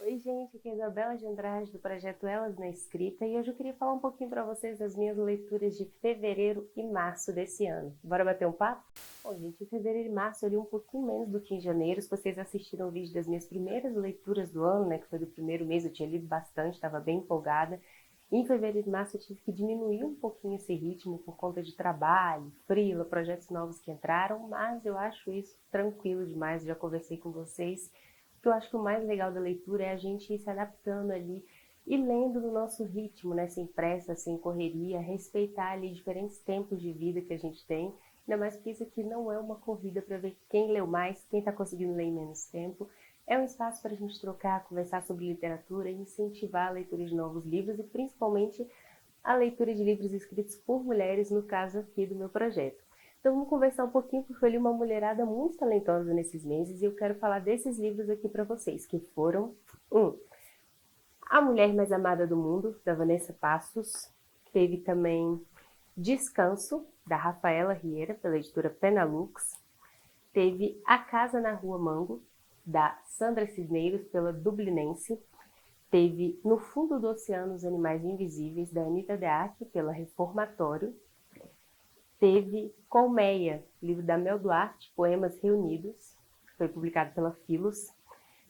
Oi, gente, aqui é a Isabela de Andrade, do projeto Elas na Escrita, e hoje eu queria falar um pouquinho para vocês das minhas leituras de fevereiro e março desse ano. Bora bater um papo? Bom, gente, em fevereiro e março eu li um pouquinho menos do que em janeiro. Se vocês assistiram o vídeo das minhas primeiras leituras do ano, né, que foi do primeiro mês, eu tinha lido bastante, estava bem empolgada. Em fevereiro e março eu tive que diminuir um pouquinho esse ritmo por conta de trabalho, freela, projetos novos que entraram, mas eu acho isso tranquilo demais, já conversei com vocês. Que eu acho que o mais legal da leitura é a gente ir se adaptando ali e lendo no nosso ritmo, né? Sem pressa, sem correria, respeitar ali diferentes tempos de vida que a gente tem. Ainda mais porque isso aqui não é uma corrida para ver quem leu mais, quem está conseguindo ler em menos tempo. É um espaço para a gente trocar, conversar sobre literatura e incentivar a leitura de novos livros e principalmente a leitura de livros escritos por mulheres, no caso aqui do meu projeto. Então vamos conversar um pouquinho, porque eu li uma mulherada muito talentosa nesses meses e eu quero falar desses livros aqui para vocês, que foram A Mulher Mais Amada do Mundo, da Vanessa Passos. Teve também Descanso, da Rafaela Riera, pela editora Penalux. Teve A Casa na Rua Mango, da Sandra Cisneiros, pela Dublinense. Teve No Fundo do Oceano os Animais Invisíveis, da Anita Deac, pela Reformatório. Teve Colmeia, livro da Mel Duarte, Poemas Reunidos, que foi publicado pela Filos.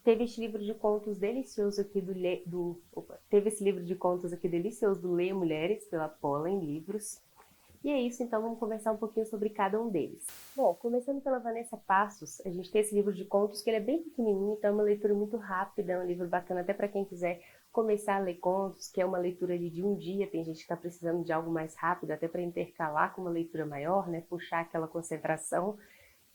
Teve esse livro de contos delicioso aqui teve esse livro de contos aqui delicioso do Leia Mulheres, pela Pollen Livros. E é isso, então vamos conversar um pouquinho sobre cada um deles. Bom, começando pela Vanessa Passos, a gente tem esse livro de contos que ele é bem pequenininho, então é uma leitura muito rápida, é um livro bacana até para quem quiser começar a ler contos, que é uma leitura de um dia, tem gente que está precisando de algo mais rápido, até para intercalar com uma leitura maior, né, puxar aquela concentração.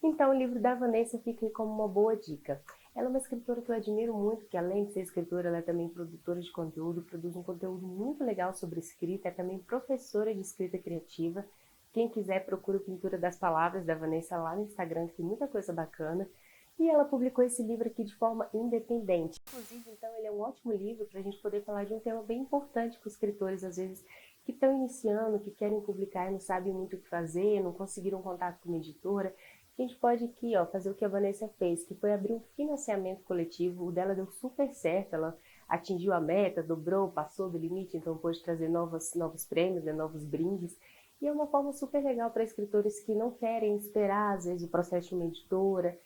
Então o livro da Vanessa fica aí como uma boa dica. Ela é uma escritora que eu admiro muito, que além de ser escritora, ela é também produtora de conteúdo, produz um conteúdo muito legal sobre escrita, é também professora de escrita criativa. Quem quiser, procura Pintura das Palavras da Vanessa lá no Instagram, que tem muita coisa bacana. E ela publicou esse livro aqui de forma independente. Inclusive, então, ele é um ótimo livro para a gente poder falar de um tema bem importante para os escritores, às vezes, que estão iniciando, que querem publicar e não sabem muito o que fazer, não conseguiram contato com uma editora. A gente pode aqui, ó, fazer o que a Vanessa fez, que foi abrir um financiamento coletivo. O dela deu super certo, ela atingiu a meta, dobrou, passou do limite, então pôde trazer novos prêmios, né, novos brindes. E é uma forma super legal para escritores que não querem esperar, às vezes, o processo de uma editora,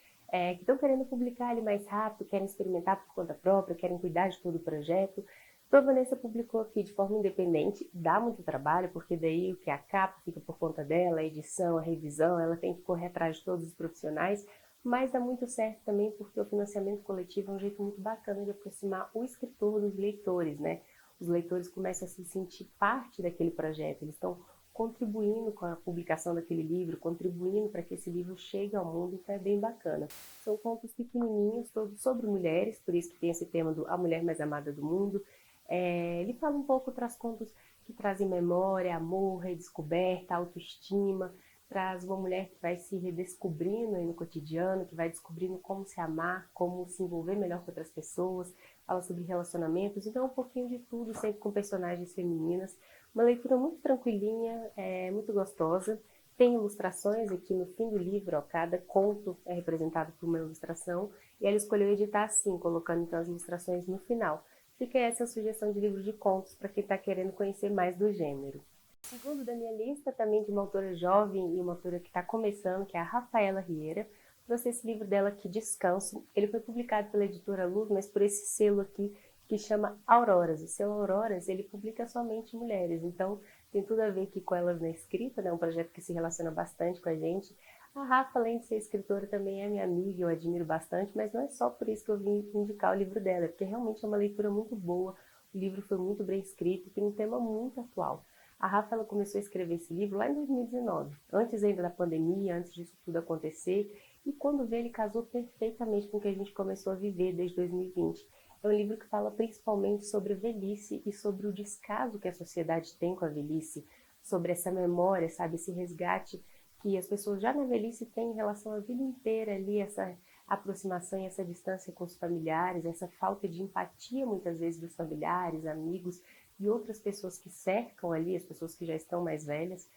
que estão querendo publicar ali mais rápido, querem experimentar por conta própria, querem cuidar de todo o projeto. Então a Vanessa publicou aqui de forma independente, dá muito trabalho, porque daí o que é a capa fica por conta dela, a edição, a revisão, ela tem que correr atrás de todos os profissionais, mas dá muito certo também porque o financiamento coletivo é um jeito muito bacana de aproximar o escritor dos leitores, né? Os leitores começam a se sentir parte daquele projeto, eles estão contribuindo com a publicação daquele livro, contribuindo para que esse livro chegue ao mundo, então é bem bacana. São contos pequenininhos, todos sobre mulheres, por isso que tem esse tema do A Mulher Mais Amada do Mundo. Ele fala um pouco, traz contos que trazem memória, amor, redescoberta, autoestima, traz uma mulher que vai se redescobrindo aí no cotidiano, que vai descobrindo como se amar, como se envolver melhor com outras pessoas, fala sobre relacionamentos, então um pouquinho de tudo, sempre com personagens femininas. Uma leitura muito tranquilinha, muito gostosa. Tem ilustrações aqui no fim do livro, ó, cada conto é representado por uma ilustração, e ela escolheu editar assim, colocando então as ilustrações no final. Fica essa sugestão de livro de contos para quem está querendo conhecer mais do gênero. Segundo da minha lista, também de uma autora jovem e uma autora que está começando, que é a Rafaela Riera, trouxe esse livro dela aqui, Descanso. Ele foi publicado pela editora Luz, mas por esse selo aqui que chama Auroras. O selo Auroras, ele publica somente mulheres, então tem tudo a ver aqui com elas na escrita, né? Um projeto que se relaciona bastante com a gente. A Rafa, além de ser escritora, também é minha amiga, eu admiro bastante, mas não é só por isso que eu vim indicar o livro dela, porque realmente é uma leitura muito boa, o livro foi muito bem escrito, tem um tema muito atual. A Rafa ela começou a escrever esse livro lá em 2019, antes ainda da pandemia, antes disso tudo acontecer, e quando vê ele casou perfeitamente com o que a gente começou a viver desde 2020. É um livro que fala principalmente sobre a velhice e sobre o descaso que a sociedade tem com a velhice, sobre essa memória, sabe, esse resgate que as pessoas já na velhice têm em relação à vida inteira ali, essa aproximação e essa distância com os familiares, essa falta de empatia muitas vezes dos familiares, amigos e outras pessoas que cercam ali, as pessoas que já estão mais velhas,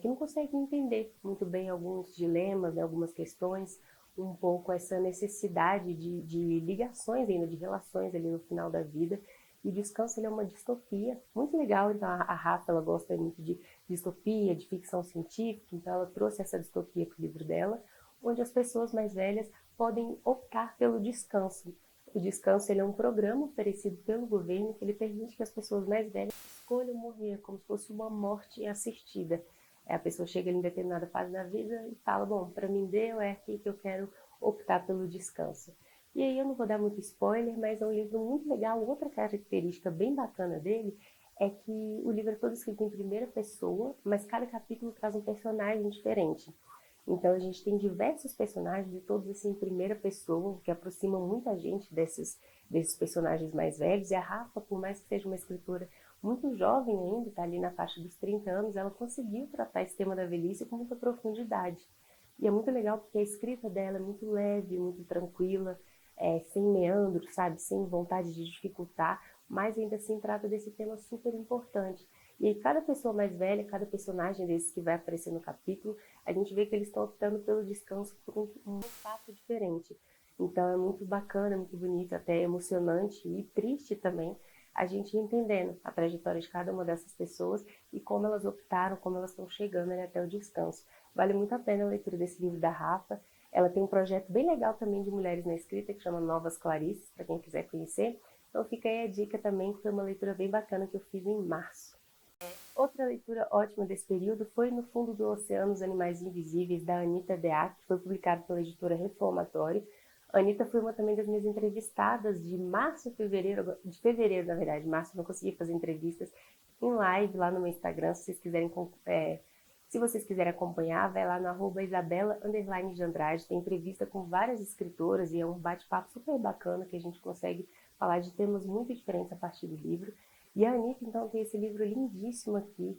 que não conseguem entender muito bem alguns dilemas, né, algumas questões, um pouco essa necessidade de ligações ainda, de relações ali no final da vida. E o descanso ele é uma distopia muito legal, então a Rafa ela gosta muito de distopia, de ficção científica, então ela trouxe essa distopia para o livro dela, onde as pessoas mais velhas podem optar pelo descanso. O descanso ele é um programa oferecido pelo governo que ele permite que as pessoas mais velhas escolham morrer como se fosse uma morte assistida. A pessoa chega em determinada fase da vida e fala, bom, para mim deu, é aqui que eu quero optar pelo descanso. E aí eu não vou dar muito spoiler, mas é um livro muito legal. Outra característica bem bacana dele é que o livro é todo escrito em primeira pessoa, mas cada capítulo traz um personagem diferente. Então a gente tem diversos personagens e todos assim em primeira pessoa, que aproximam muita gente desses personagens mais velhos. E a Rafa, por mais que seja uma escritora muito jovem ainda, está ali na faixa dos 30 anos, ela conseguiu tratar esse tema da velhice com muita profundidade. E é muito legal porque a escrita dela é muito leve, muito tranquila, sem meandros, sabe? Sem vontade de dificultar, mas ainda assim trata desse tema super importante. E aí, cada pessoa mais velha, cada personagem desses que vai aparecer no capítulo, a gente vê que eles estão optando pelo descanso por um passo diferente. Então é muito bacana, é muito bonito, até emocionante e triste também a gente ir entendendo a trajetória de cada uma dessas pessoas e como elas optaram, como elas estão chegando até o descanso. Vale muito a pena a leitura desse livro da Rafa. Ela tem um projeto bem legal também de mulheres na escrita que chama Novas Clarices, para quem quiser conhecer. Então fica aí a dica também, que foi uma leitura bem bacana que eu fiz em março. Outra leitura ótima desse período foi No Fundo do Oceano, Os Animais Invisíveis, da Anita Deac, que foi publicado pela editora Reformatório. A Anita foi uma também das minhas entrevistadas de março, de fevereiro, na verdade, março eu não consegui fazer entrevistas, em live lá no meu Instagram, se vocês quiserem, se vocês quiserem acompanhar, vai lá no @Isabela_de Andrade, tem entrevista com várias escritoras e é um bate-papo super bacana que a gente consegue falar de temas muito diferentes a partir do livro. E a Anita, então, tem esse livro lindíssimo aqui,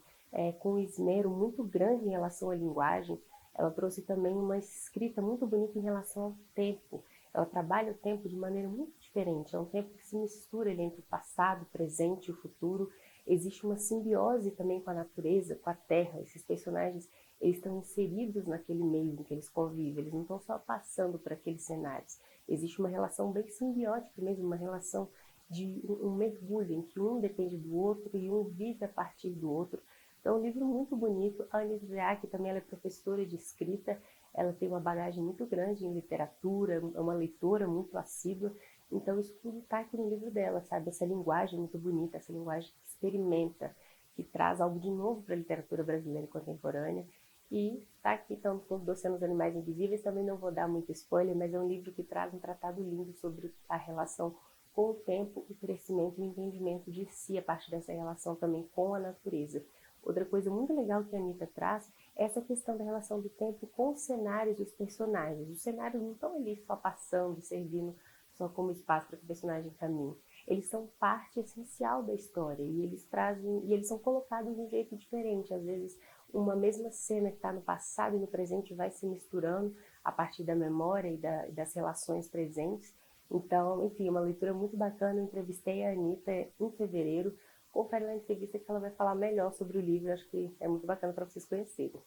com um esmero muito grande em relação à linguagem. Ela trouxe também uma escrita muito bonita em relação ao tempo. Ela trabalha o tempo de maneira muito diferente. É um tempo que se mistura entre o passado, o presente e o futuro. Existe uma simbiose também com a natureza, com a terra. Esses personagens eles estão inseridos naquele meio em que eles convivem. Eles não estão só passando por aqueles cenários. Existe uma relação bem simbiótica mesmo, uma relação de um mergulho em que um depende do outro e um vive a partir do outro. Então, é um livro muito bonito. A Anita Deac também ela é professora de escrita, ela tem uma bagagem muito grande em literatura, é uma leitora muito assídua. Então, isso tudo está aqui no livro dela, sabe? Essa linguagem muito bonita, essa linguagem que experimenta, que traz algo de novo para a literatura brasileira contemporânea. E está aqui, então, com Dos Oceanos Animais Invisíveis. Também não vou dar muito spoiler, mas é um livro que traz um tratado lindo sobre a relação com o tempo, o crescimento e o entendimento de si a partir dessa relação também com a natureza. Outra coisa muito legal que a Anita traz é essa questão da relação do tempo com os cenários e os personagens. Os cenários não estão ali só passando, servindo só como espaço para que o personagem caminhe. Eles são parte essencial da história e eles são colocados de um jeito diferente. Às vezes, uma mesma cena que está no passado e no presente vai se misturando a partir da memória e das relações presentes. Então, enfim, uma leitura muito bacana. Eu entrevistei a Anita em fevereiro. Confere na entrevista que ela vai falar melhor sobre o livro. Acho que é muito bacana para vocês conhecerem.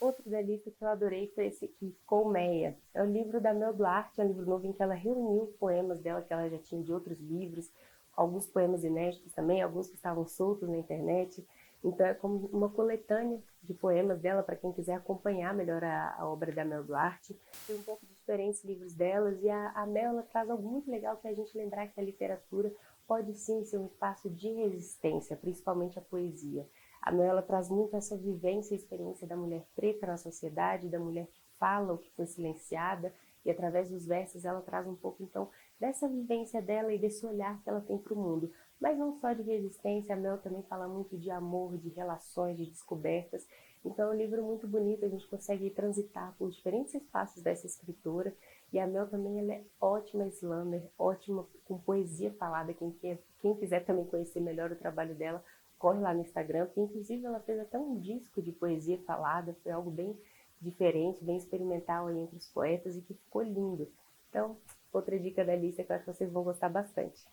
Outro da lista que eu adorei foi esse aqui, Colmeia. É o livro da Mel Duarte, é um livro novo em que ela reuniu poemas dela que ela já tinha de outros livros, alguns poemas inéditos também, alguns que estavam soltos na internet. Então é como uma coletânea de poemas dela para quem quiser acompanhar melhor a obra da Mel Duarte. Tem um pouco de diferentes livros delas e a Mel ela traz algo muito legal que é a gente lembrar que a literatura pode sim ser um espaço de resistência, principalmente a poesia. A Mel ela traz muito essa vivência e experiência da mulher preta na sociedade, da mulher que fala o que foi silenciada, e através dos versos ela traz um pouco então dessa vivência dela e desse olhar que ela tem para o mundo. Mas não só de resistência, a Mel também fala muito de amor, de relações, de descobertas. Então é um livro muito bonito, a gente consegue transitar por diferentes espaços dessa escritora. E a Mel também ela é ótima slammer, ótima com poesia falada. Quem quiser também conhecer melhor o trabalho dela, corre lá no Instagram, porque inclusive ela fez até um disco de poesia falada, foi algo bem diferente, bem experimental aí entre os poetas e que ficou lindo. Então, outra dica da lista que eu acho que vocês vão gostar bastante.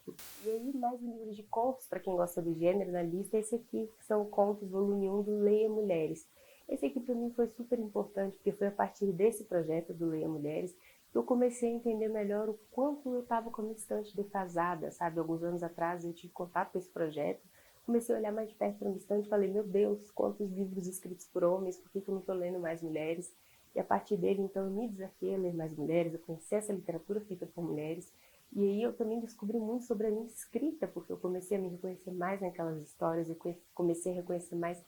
E aí, mais um livro de contos, para quem gosta do gênero na lista, esse aqui, que são Contos, volume 1 do Leia Mulheres. Esse aqui para mim foi super importante, porque foi a partir desse projeto do Leia Mulheres eu comecei a entender melhor o quanto eu estava com a minha estante defasada, sabe? Alguns anos atrás eu tive contato com esse projeto, comecei a olhar mais de perto para a minha estante e falei, meu Deus, quantos livros escritos por homens, por que eu não estou lendo mais mulheres? E a partir dele, então, eu me desafiei a ler mais mulheres, eu conheci essa literatura feita por mulheres, e aí eu também descobri muito sobre a minha escrita, porque eu comecei a me reconhecer mais naquelas histórias, eu comecei a reconhecer mais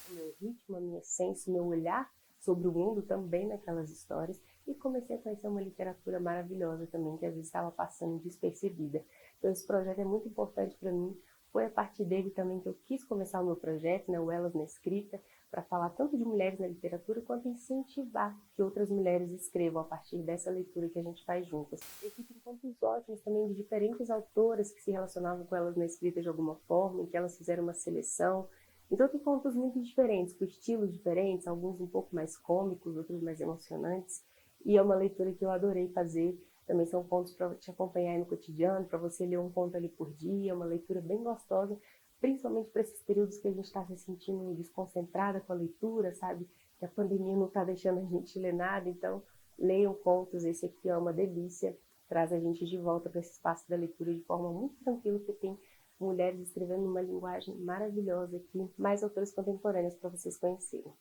o meu ritmo, a minha essência, o meu olhar sobre o mundo também naquelas histórias, e comecei a conhecer uma literatura maravilhosa também, que às vezes estava passando despercebida. Então esse projeto é muito importante para mim, foi a partir dele também que eu quis começar o meu projeto, né, o Elas na Escrita, para falar tanto de mulheres na literatura, quanto incentivar que outras mulheres escrevam a partir dessa leitura que a gente faz juntas. Aqui tem contos ótimos também de diferentes autoras que se relacionavam com elas na escrita de alguma forma, em que elas fizeram uma seleção. Então tem contos muito diferentes, com estilos diferentes, alguns um pouco mais cômicos, outros mais emocionantes. E é uma leitura que eu adorei fazer. Também são contos para te acompanhar aí no cotidiano, para você ler um conto ali por dia, uma leitura bem gostosa, principalmente para esses períodos que a gente está se sentindo desconcentrada com a leitura, sabe? Que a pandemia não está deixando a gente ler nada, então leiam contos, esse aqui é uma delícia, traz a gente de volta para esse espaço da leitura de forma muito tranquila, porque tem mulheres escrevendo uma linguagem maravilhosa aqui, mais autores contemporâneos para vocês conhecerem.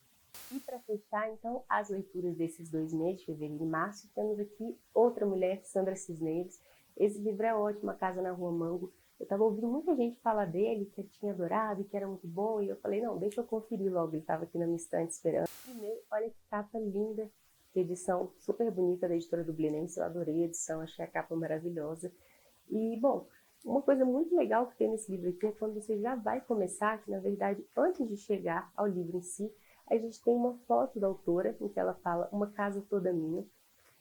E para fechar, então, as leituras desses 2 meses, de fevereiro e março, temos aqui outra mulher, Sandra Cisneros. Esse livro é ótimo, A Casa na Rua Mango. Eu estava ouvindo muita gente falar dele, que eu tinha adorado, que era muito bom, e eu falei, não, deixa eu conferir logo, ele estava aqui na minha estante esperando. Primeiro, olha que capa linda, que edição super bonita da editora Dublinense, eu adorei a edição, achei a capa maravilhosa. E, bom, uma coisa muito legal que tem nesse livro aqui é quando você já vai começar, que na verdade, antes de chegar ao livro em si, a gente tem uma foto da autora, em que ela fala Uma Casa Toda Minha,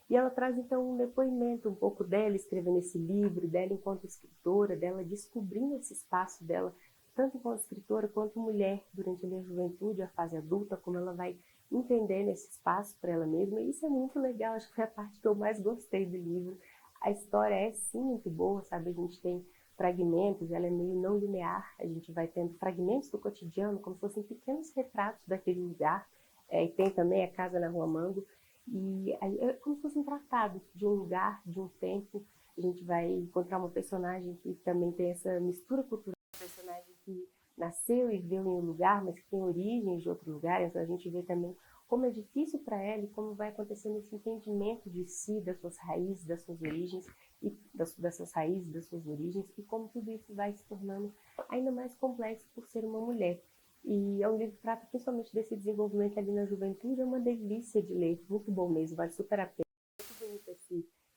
e ela traz então um depoimento um pouco dela escrevendo esse livro, dela enquanto escritora, dela descobrindo esse espaço dela, tanto enquanto escritora quanto mulher, durante a juventude, a fase adulta, como ela vai entendendo esse espaço para ela mesma, e isso é muito legal, acho que foi a parte que eu mais gostei do livro. A história é sim muito boa, sabe? A gente tem fragmentos, ela é meio não linear, a gente vai tendo fragmentos do cotidiano, como se fossem pequenos retratos daquele lugar, e tem também A Casa na Rua Mango, e é como se fosse um tratado de um lugar, de um tempo. A gente vai encontrar uma personagem que também tem essa mistura cultural, um personagem que nasceu e viveu em um lugar, mas que tem origens de outro lugar, então a gente vê também como é difícil para ela e como vai acontecendo esse entendimento de si, das suas raízes, das suas origens, e dessas raízes, das suas origens, e como tudo isso vai se tornando ainda mais complexo por ser uma mulher. E é um livro que trata principalmente desse desenvolvimento ali na juventude, é uma delícia de ler, muito bom mesmo, vale super a pena. Muito bonito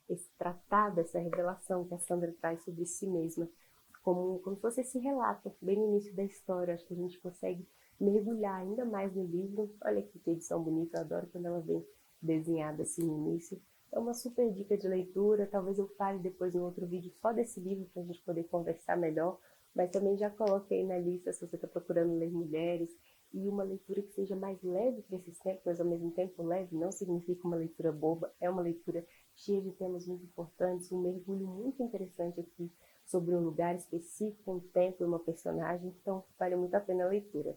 esse tratado, essa revelação que a Sandra traz sobre si mesma, como se fosse esse relato, bem no início da história. Acho que a gente consegue mergulhar ainda mais no livro. Olha que edição bonita, eu adoro quando ela vem desenhada assim no início. É uma super dica de leitura, talvez eu fale depois em outro vídeo só desse livro para a gente poder conversar melhor, mas também já coloquei na lista se você está procurando ler mulheres, e uma leitura que seja mais leve para esses tempos, mas ao mesmo tempo leve não significa uma leitura boba, é uma leitura cheia de temas muito importantes, um mergulho muito interessante aqui sobre um lugar específico, um tempo e uma personagem, então vale muito a pena a leitura.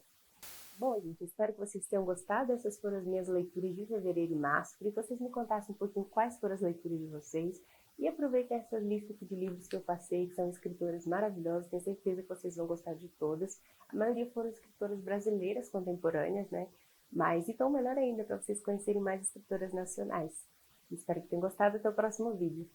Bom, gente, espero que vocês tenham gostado. Essas foram as minhas leituras de fevereiro e março. Queria que vocês me contassem um pouquinho quais foram as leituras de vocês. E aproveitem essa lista aqui de livros que eu passei, que são escritoras maravilhosas. Tenho certeza que vocês vão gostar de todas. A maioria foram escritoras brasileiras contemporâneas, né? Mas então melhor ainda, para vocês conhecerem mais escritoras nacionais. Espero que tenham gostado. Até o próximo vídeo.